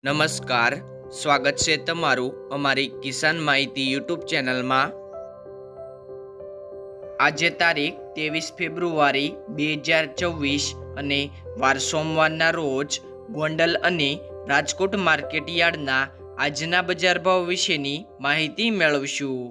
નમસ્કાર, સ્વાગત છે તમારું અમારી કિસાન માહિતી યુટ્યુબ ચેનલમાં। આજે તારીખ 23 ફેબ્રુઆરી 2024 અને વાર સોમવારના રોજ ગોંડલ અને રાજકોટ માર્કેટ યાર્ડના આજના બજાર ભાવ વિશેની માહિતી મેળવશું।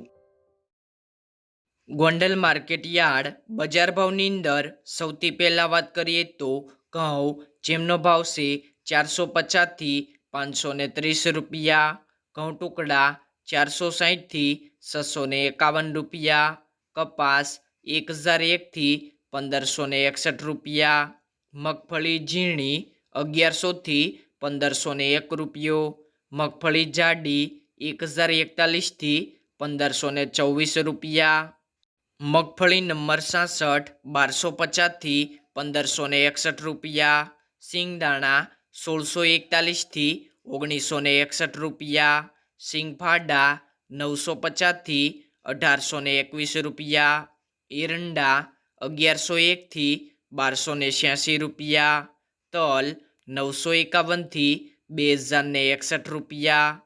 ગોંડલ માર્કેટ યાર્ડ બજાર ભાવની અંદર સૌથી પહેલાં વાત કરીએ તો ઘઉં જેમનો ભાવ છે 450 થી 530 રૂપિયા, ઘઉં ટુકડા 460 થી 651 રૂપિયા, કપાસ 1001 થી 1561 રૂપિયા, મગફળી ઝીણી 1100 થી 1501 રૂપિયો, મગફળી જાડી 1041 થી 1524 રૂપિયા, મગફળી નંબર 66 1250 થી 1561 રૂપિયા, સિંગદાણા 1641 થી 1961 રૂપિયા, સિંગફાડા 950 થી 1821 રૂપિયા, એરંડા 1101 થી 1286 રૂપિયા, તલ 951 થી 2061 રૂપિયા,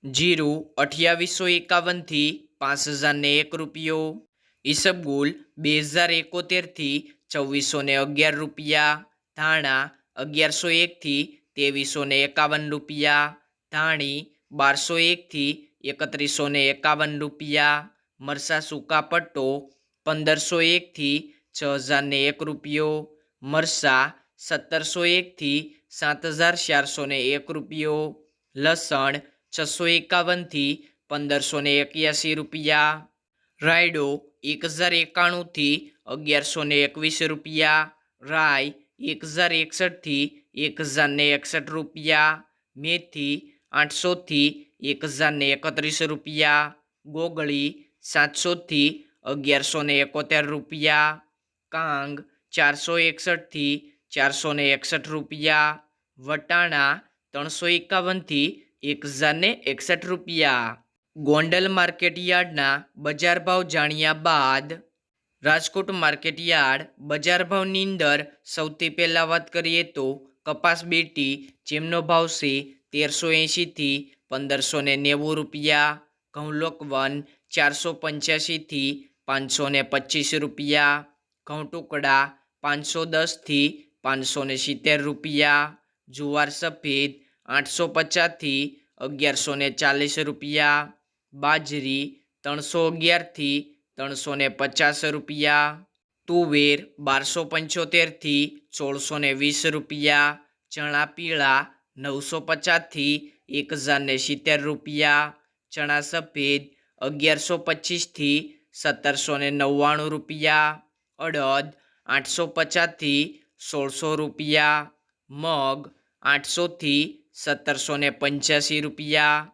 જીરું 2851 થી 5001 રૂપિયો, ઈસબગુલ 2071 થી 2411 રૂપિયા, ધાણા 1101 થી 2351 રૂપિયા, ધાણી 1201 થી 3151 રૂપિયા, મરસા સૂકા પટ્ટો 1501 થી 6001 રૂપિયો, મરસા 1701 થી 7401 રૂપિયો, લસણ 651 થી 1581 રૂપિયા, રાયડો 1091 થી 1121 રૂપિયા, રાઈ 1061 થી 1061 રૂપિયા, મેથી 800 થી 1031 રૂપિયા, ગોગળી 700 થી 1171 રૂપિયા, કાંગ 461 થી 461 રૂપિયા, વટાણા 351 થી 1061 રૂપિયા। ગોંડલ માર્કેટ યાર્ડના બજાર ભાવ જાણ્યા બાદ રાજકોટ માર્કેટ યાર્ડ બજાર ભાવની અંદર સૌથી પહેલાં વાત કરીએ તો કપાસ બેટી જેમનો ભાવ છે 1380 થી 1590 રૂપિયા, ઘઉં લોકવન 485 થી 525 રૂપિયા, ઘઉં ટુકડા 510 થી 570 રૂપિયા, જુવાર સફેદ 850 થી 1140 રૂપિયા, બાજરી 311 થી 350 રૂપિયા, તુવેર 1275 થી 1620 રૂપિયા, ચણા પીળા 950 થી 1070 રૂપિયા, ચણા સફેદ 1125 થી 1799 રૂપિયા, અડદ 850 થી 1600 રૂપિયા, મગ 800 થી 1785 રૂપિયા,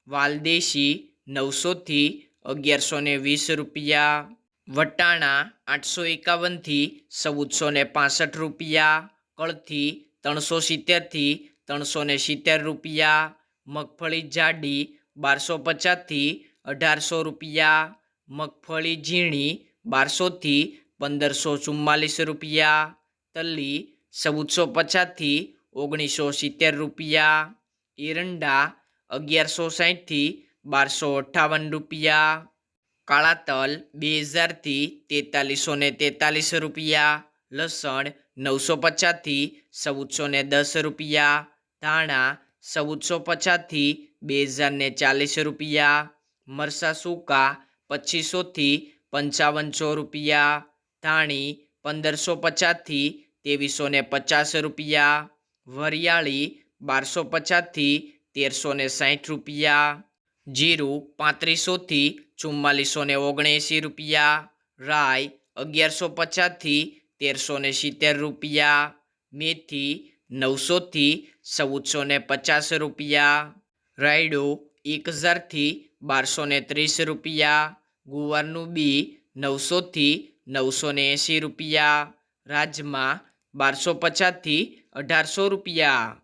વાલદેશી 900 થી 1120 રૂપિયા, વટાણા 851 થી 1465 રૂપિયા, કળથી 370 થી 370 રૂપિયા, મગફળી જાડી 1250 થી 1800 રૂપિયા, મગફળી ઝીણી 1200 થી 1544 રૂપિયા, તલી 1450 થી 1970 રૂપિયા, એરંડા 1160 થી 1258 રૂપિયા, કાળા તલ 2000 થી 4343 રૂપિયા, લસણ 950 થી 1410 રૂપિયા, ધાણા 1450 થી 2040 રૂપિયા, મરસા સૂકા 2500 થી 5500 રૂપિયા, ધાણી 1550 થી 2350 રૂપિયા, વરિયાળી 1250 થી 1360 રૂપિયા, જીરું 3500 થી 4479 રૂપિયા, રાઈ 1150 થી 1370 રૂપિયા, મેથી 900 થી 1450 રૂપિયા, રાયડો 1000 થી 1230 રૂપિયા, ગુવારનું બી 900 થી 980 રૂપિયા, રાજમા 1250 થી 1800 રૂપિયા।